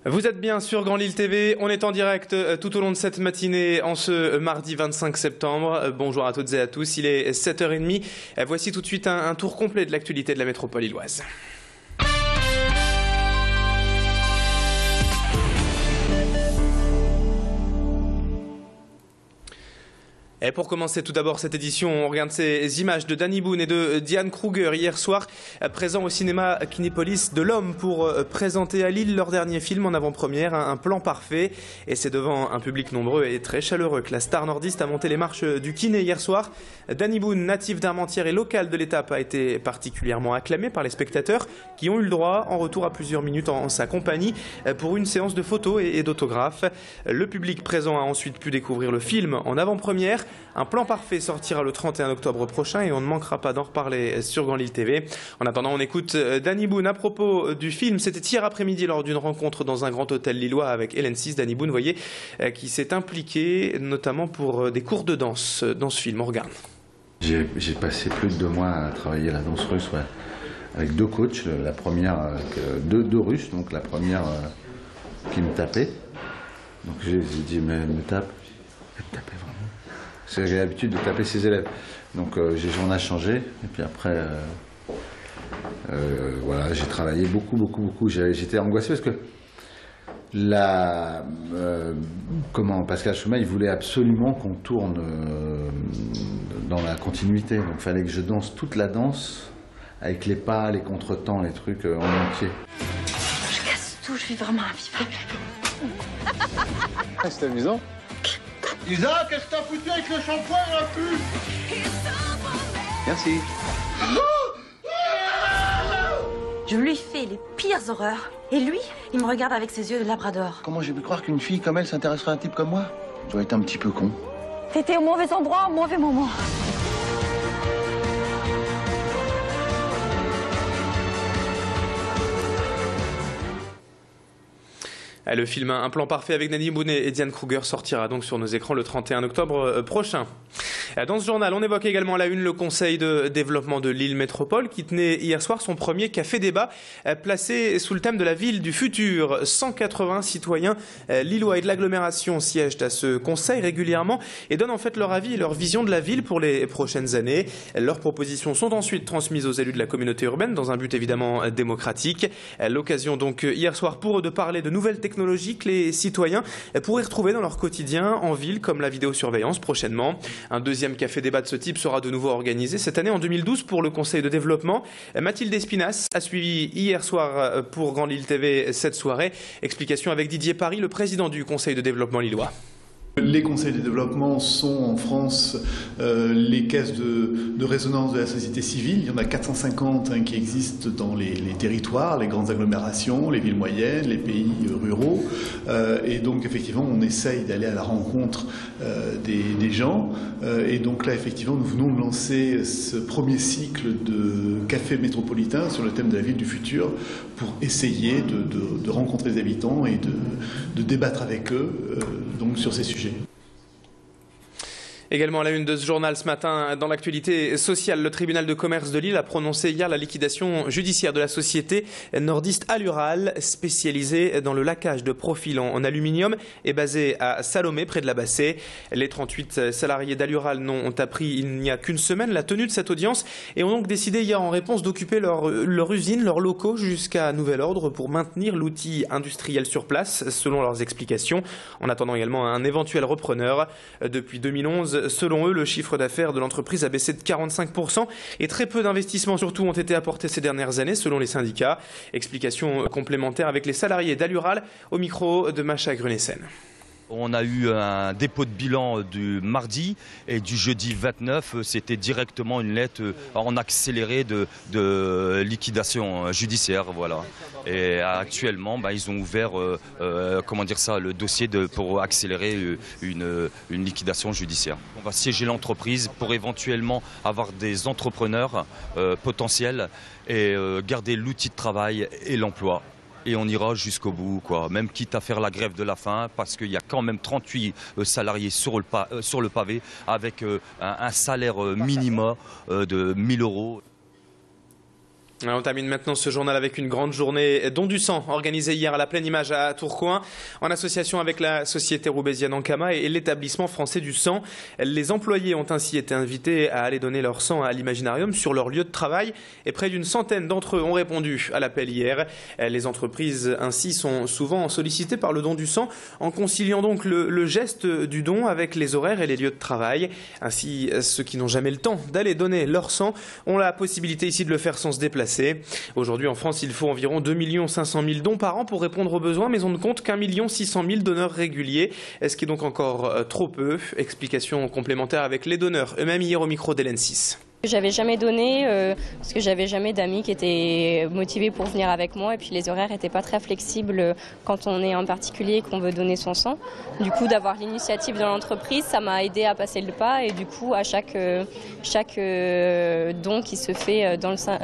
Vous êtes bien sur Grand Lille TV, on est en direct tout au long de cette matinée en ce mardi 25 septembre. Bonjour à toutes et à tous, il est 7h30. Voici tout de suite un tour complet de l'actualité de la métropole lilloise. Et pour commencer tout d'abord cette édition, on regarde ces images de Danny Boone et de Diane Kruger hier soir, présents au cinéma Kinépolis de l'Homme pour présenter à Lille leur dernier film en avant-première, un plan parfait. Et c'est devant un public nombreux et très chaleureux que la star nordiste a monté les marches du Kiné hier soir. Danny Boone, natif d'Armentières et local de l'étape, a été particulièrement acclamé par les spectateurs qui ont eu le droit en retour à plusieurs minutes en sa compagnie pour une séance de photos et d'autographes. Le public présent a ensuite pu découvrir le film en avant-première. Un plan parfait sortira le 31 octobre prochain et on ne manquera pas d'en reparler sur Grand Lille TV. En attendant, on écoute Danny Boone à propos du film. C'était hier après-midi lors d'une rencontre dans un grand hôtel lillois avec Hélène Sis. Danny Boone, voyez, qui s'est impliqué notamment pour des cours de danse dans ce film. On regarde. J'ai passé plus de 2 mois à travailler la danse russe, ouais, avec 2 coachs. La première, deux Russes, donc la première qui me tapait. Donc j'ai dit, mais elle me tape. Elle me tapait vraiment. J'ai l'habitude de taper ses élèves. Donc j'en ai changé. Et puis après, voilà, j'ai travaillé beaucoup. J'étais angoissé parce que Pascal Chomet, il voulait absolument qu'on tourne dans la continuité. Donc il fallait que je danse toute la danse avec les pas, les contretemps, les trucs en entier. Je casse tout, je suis vraiment invivable. C'est amusant. Isa, qu'est-ce que t'as foutu avec le shampoing et la pub? Merci. Je lui fais les pires horreurs. Et lui, il me regarde avec ses yeux de labrador. Comment j'ai pu croire qu'une fille comme elle s'intéresserait à un type comme moi? Je dois être un petit peu con. T'étais au mauvais endroit, au mauvais moment. Le film Un plan parfait avec Danny Boone et Diane Kruger sortira donc sur nos écrans le 31 octobre prochain. Dans ce journal, on évoque également à la une le Conseil de développement de Lille Métropole qui tenait hier soir son premier café-débat placé sous le thème de la ville du futur. 180 citoyens lillois et de l'agglomération siègent à ce conseil régulièrement et donnent en fait leur avis et leur vision de la ville pour les prochaines années. Leurs propositions sont ensuite transmises aux élus de la communauté urbaine dans un but évidemment démocratique. L'occasion donc hier soir pour eux de parler de nouvelles technologies que les citoyens pourraient retrouver dans leur quotidien en ville, comme la vidéosurveillance prochainement. Un deuxième café-débat de ce type sera de nouveau organisé cette année en 2012 pour le Conseil de développement. Mathilde Espinas a suivi hier soir pour Grand Lille TV cette soirée. Explication avec Didier Paris, le président du Conseil de développement lillois. Les conseils de développement sont en France les caisses de résonance de la société civile. Il y en a 450 qui existent dans les territoires, les grandes agglomérations, les villes moyennes, les pays ruraux. Et donc effectivement, on essaye d'aller à la rencontre des gens. Et donc là, effectivement, nous venons de lancer ce premier cycle de café métropolitain sur le thème de la ville du futur pour essayer de rencontrer les habitants et de débattre avec eux donc sur ces sujets. Également à la une de ce journal ce matin, dans l'actualité sociale, le tribunal de commerce de Lille a prononcé hier la liquidation judiciaire de la société nordiste Alural, spécialisée dans le laquage de profils en aluminium et basée à Salomé, près de la Bassée. Les 38 salariés d'Alural n'ont appris il n'y a qu'une semaine la tenue de cette audience et ont donc décidé hier en réponse d'occuper leur usine, leurs locaux jusqu'à nouvel ordre pour maintenir l'outil industriel sur place, selon leurs explications, en attendant également un éventuel repreneur. Depuis 2011, selon eux, le chiffre d'affaires de l'entreprise a baissé de 45% et très peu d'investissements surtout ont été apportés ces dernières années selon les syndicats. Explication complémentaire avec les salariés d'Alural au micro de Macha Grunessen. On a eu un dépôt de bilan du mardi et du jeudi 29, c'était directement une lettre en accéléré de liquidation judiciaire. Voilà. Et actuellement, ils ont ouvert le dossier pour accélérer une liquidation judiciaire. On va siéger l'entreprise pour éventuellement avoir des entrepreneurs potentiels et garder l'outil de travail et l'emploi. Et on ira jusqu'au bout, quoi. Même quitte à faire la grève de la faim, parce qu'il y a quand même 38 salariés sur le pavé, avec un salaire minimum de 1 000 €. On termine maintenant ce journal avec une grande journée don du sang organisée hier à la Pleine Image à Tourcoing en association avec la Société roubaisienne Ankama et l'établissement français du sang. Les employés ont ainsi été invités à aller donner leur sang à l'Imaginarium sur leur lieu de travail et près d'une centaine d'entre eux ont répondu à l'appel hier. Les entreprises ainsi sont souvent sollicitées par le don du sang en conciliant donc le geste du don avec les horaires et les lieux de travail. Ainsi, ceux qui n'ont jamais le temps d'aller donner leur sang ont la possibilité ici de le faire sans se déplacer. Aujourd'hui en France, il faut environ 2 500 000 dons par an pour répondre aux besoins, mais on ne compte qu'1 600 000 donneurs réguliers, ce qui est donc encore trop peu. Explication complémentaire avec les donneurs eux-mêmes hier au micro d'Hélène 6. J'avais jamais donné parce que j'avais jamais d'amis qui étaient motivés pour venir avec moi et puis les horaires n'étaient pas très flexibles quand on est en particulier et qu'on veut donner son sang. Du coup, d'avoir l'initiative dans l'entreprise, ça m'a aidé à passer le pas et du coup, à chaque don qui se fait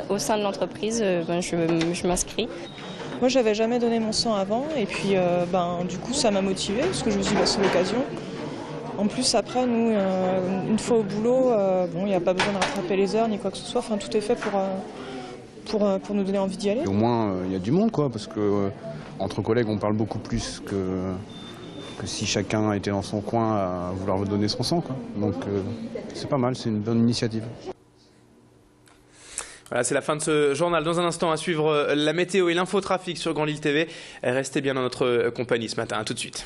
au sein de l'entreprise, je m'inscris. Moi, j'avais jamais donné mon sang avant et puis du coup, ça m'a motivée parce que je me suis dit c'est l'occasion. En plus, après, nous, une fois au boulot, il n'y a pas besoin de rattraper les heures ni quoi que ce soit. Enfin, tout est fait pour nous donner envie d'y aller. Et au moins, il y a du monde, quoi, parce que entre collègues, on parle beaucoup plus que si chacun était dans son coin à vouloir donner son sang, quoi. Donc, c'est pas mal, c'est une bonne initiative. Voilà, c'est la fin de ce journal. Dans un instant, à suivre la météo et l'infotrafic sur Grand Lille TV. Restez bien dans notre compagnie ce matin. À tout de suite.